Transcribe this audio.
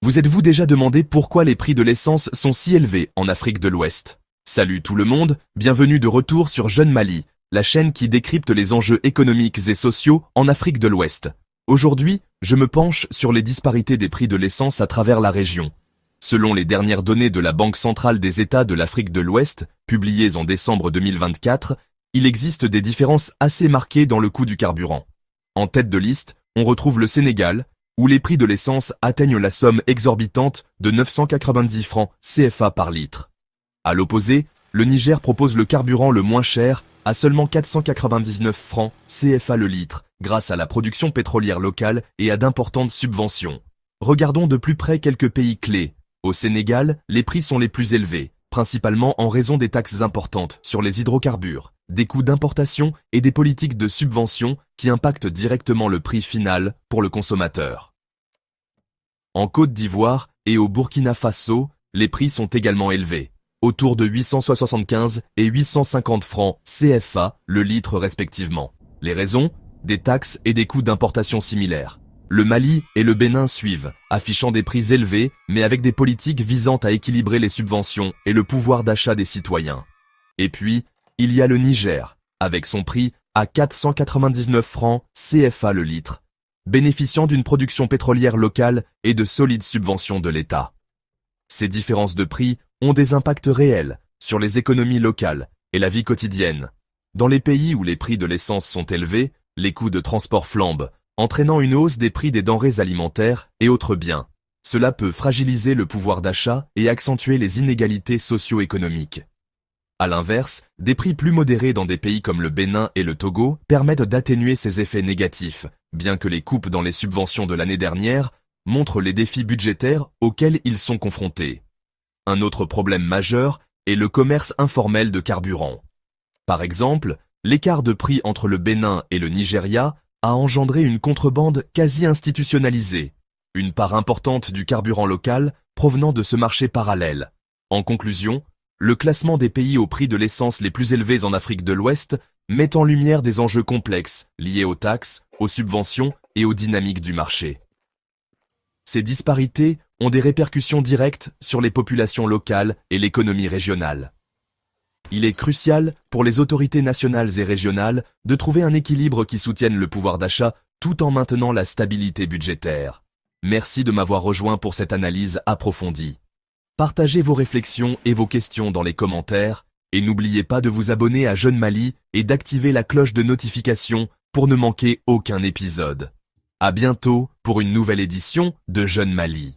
Vous êtes-vous déjà demandé pourquoi les prix de l'essence sont si élevés en Afrique de l'Ouest? Salut tout le monde, bienvenue de retour sur Jeune Mali, la chaîne qui décrypte les enjeux économiques et sociaux en Afrique de l'Ouest. Aujourd'hui, je me penche sur les disparités des prix de l'essence à travers la région. Selon les dernières données de la Banque centrale des États de l'Afrique de l'Ouest, publiées en décembre 2024, il existe des différences assez marquées dans le coût du carburant. En tête de liste, on retrouve le Sénégal, où les prix de l'essence atteignent la somme exorbitante de 990 francs CFA par litre. À l'opposé, le Niger propose le carburant le moins cher à seulement 499 francs CFA le litre, grâce à la production pétrolière locale et à d'importantes subventions. Regardons de plus près quelques pays clés. Au Sénégal, les prix sont les plus élevés, principalement en raison des taxes importantes sur les hydrocarbures, des coûts d'importation et des politiques de subvention qui impactent directement le prix final pour le consommateur. En Côte d'Ivoire et au Burkina Faso, les prix sont également élevés, autour de 875 et 850 francs CFA le litre respectivement. Les raisons? Des taxes et des coûts d'importation similaires. Le Mali et le Bénin suivent, affichant des prix élevés, mais avec des politiques visant à équilibrer les subventions et le pouvoir d'achat des citoyens. Et puis, il y a le Niger, avec son prix à 499 francs CFA le litre, bénéficiant d'une production pétrolière locale et de solides subventions de l'État. Ces différences de prix ont des impacts réels sur les économies locales et la vie quotidienne. Dans les pays où les prix de l'essence sont élevés, les coûts de transport flambent, entraînant une hausse des prix des denrées alimentaires et autres biens. Cela peut fragiliser le pouvoir d'achat et accentuer les inégalités socio-économiques. À l'inverse, des prix plus modérés dans des pays comme le Bénin et le Togo permettent d'atténuer ces effets négatifs, bien que les coupes dans les subventions de l'année dernière montrent les défis budgétaires auxquels ils sont confrontés. Un autre problème majeur est le commerce informel de carburant. Par exemple, l'écart de prix entre le Bénin et le Nigeria a engendré une contrebande quasi institutionnalisée, une part importante du carburant local provenant de ce marché parallèle. En conclusion, le classement des pays au prix de l'essence les plus élevés en Afrique de l'Ouest met en lumière des enjeux complexes liés aux taxes, aux subventions et aux dynamiques du marché. Ces disparités ont des répercussions directes sur les populations locales et l'économie régionale. Il est crucial pour les autorités nationales et régionales de trouver un équilibre qui soutienne le pouvoir d'achat tout en maintenant la stabilité budgétaire. Merci de m'avoir rejoint pour cette analyse approfondie. Partagez vos réflexions et vos questions dans les commentaires et n'oubliez pas de vous abonner à Jeune Mali et d'activer la cloche de notification pour ne manquer aucun épisode. À bientôt pour une nouvelle édition de Jeune Mali.